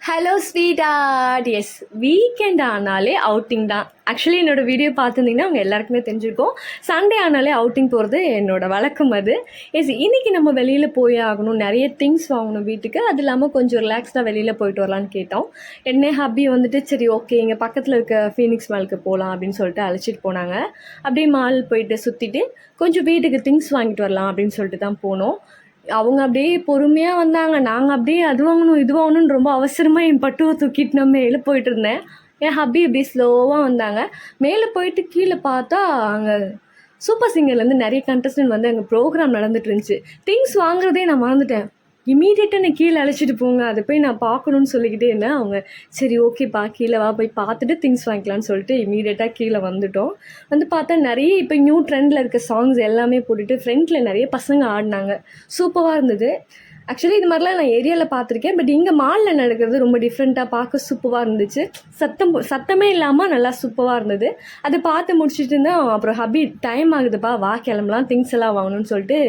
Hello ஸ்வீட்டார்ட். S, weekend ஆனாலே outing தான். Actually என்னோடய வீடியோ பார்த்துருந்தீங்கன்னா அவங்க எல்லாருக்குமே தெரிஞ்சிருக்கும். சண்டே ஆனாலே அவுட்டிங் போகிறது என்னோடய வழக்கம் அது. எஸ், இன்றைக்கி நம்ம வெளியில் போய் ஆகணும், நிறைய திங்ஸ் வாங்கணும் வீட்டுக்கு. அது இல்லாமல் கொஞ்சம் ரிலாக்ஸ்டாக வெளியில் போயிட்டு வரலான்னு கேட்டோம். என்ன ஹப்பி வந்துட்டு சரி ஓகே இங்கே பக்கத்தில் இருக்க ஃபீனிக்ஸ் மாலுக்கு போகலாம் அப்படின்னு சொல்லிட்டு அழைச்சிட்டு போனாங்க. அப்படியே மால் போயிட்டு சுற்றிட்டு கொஞ்சம் வீட்டுக்கு திங்ஸ் வாங்கிட்டு வரலாம் அப்படின்னு சொல்லிட்டு தான் போனோம். அவங்க அப்படியே பொறுமையாக வந்தாங்க. நாங்கள் அப்படியே அது வாங்கணும் இது வாங்கணும்னு ரொம்ப அவசரமாக என் பட்டுவை தூக்கிட்டு நான் மேலே போயிட்டு இருந்தேன். என் ஹப்பி அப்படியே ஸ்லோவாக வந்தாங்க. மேலே போயிட்டு கீழே பார்த்தா அங்கே சூப்பர் சிங்கர்லேருந்து நிறைய கண்டஸ்டன்ட் வந்து அங்கே ப்ரோக்ராம் நடந்துட்டு இருந்துச்சு. திங்ஸ் வாங்குறதே நான் மறந்துட்டேன். இமீடியட்டாக என்னை கீழே அழைச்சிட்டு போங்க, அதை போய் நான் பார்க்கணுன்னு சொல்லிக்கிட்டே இருந்தேன். அவங்க சரி ஓகேப்பா கீழே வா போய் பார்த்துட்டு திங்ஸ் வாங்கிக்கலான்னு சொல்லிட்டு இமீடியட்டாக கீழே வந்துட்டோம். வந்து பார்த்தா நிறைய இப்போ நியூ ட்ரெண்டில் இருக்க சாங்ஸ் எல்லாமே போட்டுட்டு ஃப்ரண்ட்டில் நிறைய பசங்க ஆடினாங்க. சூப்பராக இருந்தது. ஆக்சுவலி இது மாதிரிலாம் நான் ஏரியாவில் பார்த்துருக்கேன். பட் இங்கே மாலில் நடக்கிறது ரொம்ப டிஃப்ரெண்ட்டாக பார்க்க சூப்பராக இருந்துச்சு. சத்தமே இல்லாமல் நல்லா சூப்பராக இருந்தது. அதை பார்த்து முடிச்சுட்டு இருந்தேன். அப்புறம் ஹப்பி டைம் ஆகுதுப்பா வா கிளம்பலாம் திங்ஸ் எல்லாம் வாங்கணும்னு சொல்லிட்டு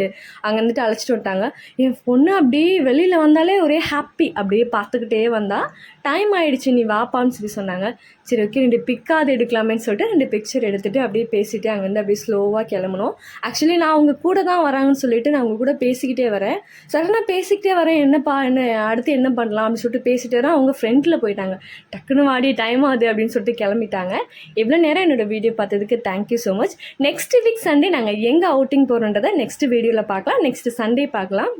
அங்கே வந்துட்டு அழைச்சிட்டு வந்துட்டாங்க. என் பொண்ணு அப்படியே வெளியில் வந்தாலே ஒரே ஹாப்பி, அப்படியே பார்த்துக்கிட்டே வந்தா. டைம் ஆகிடுச்சு நீ வாப்பான்னு சொல்லி சொன்னாங்க. சரி ஓகே 2 பிக்காது எடுக்கலாமேன்னு சொல்லிட்டு 2 பிக்சர் எடுத்துகிட்டு அப்படியே பேசிவிட்டு அங்கேருந்து அப்படியே ஸ்லோவாக கிளம்பணும். ஆக்சுவலி நான் அவங்க கூட தான் வராங்கன்னு சொல்லிட்டு நான் அவங்க கூட பேசிக்கிட்டே வரேன். சடனாக பேசிக்கிட்டே வரேன், என்னப்பா என்ன அடுத்து என்ன பண்ணலாம் அப்படின்னு சொல்லிட்டு பேசிகிட்டே வரேன். அவங்க ஃப்ரெண்டில் போயிட்டாங்க. டக்குன்னு வாடி டைம் ஆகுது அப்படின்னு சொல்லிட்டு கிளம்பிட்டாங்க. எவ்வளோ நேரம் என்னோடய வீடியோ பார்த்ததுக்கு thank you so much. Next week Sunday நாங்கள் எங்கே அவுட்டிங் போகிறோன்றதை நெக்ஸ்ட் வீடியோவில் பார்க்கலாம். நெக்ஸ்ட் சண்டே பார்க்கலாம்.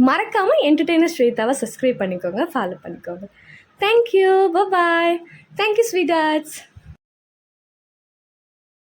மறக்காமல் என்டர்டெய்னர் ஸ்வேதாவை சப்ஸ்கிரைப் பண்ணிக்கோங்க, ஃபாலோ பண்ணிக்கோங்க. Thank you, bye. Thank you, sweethearts.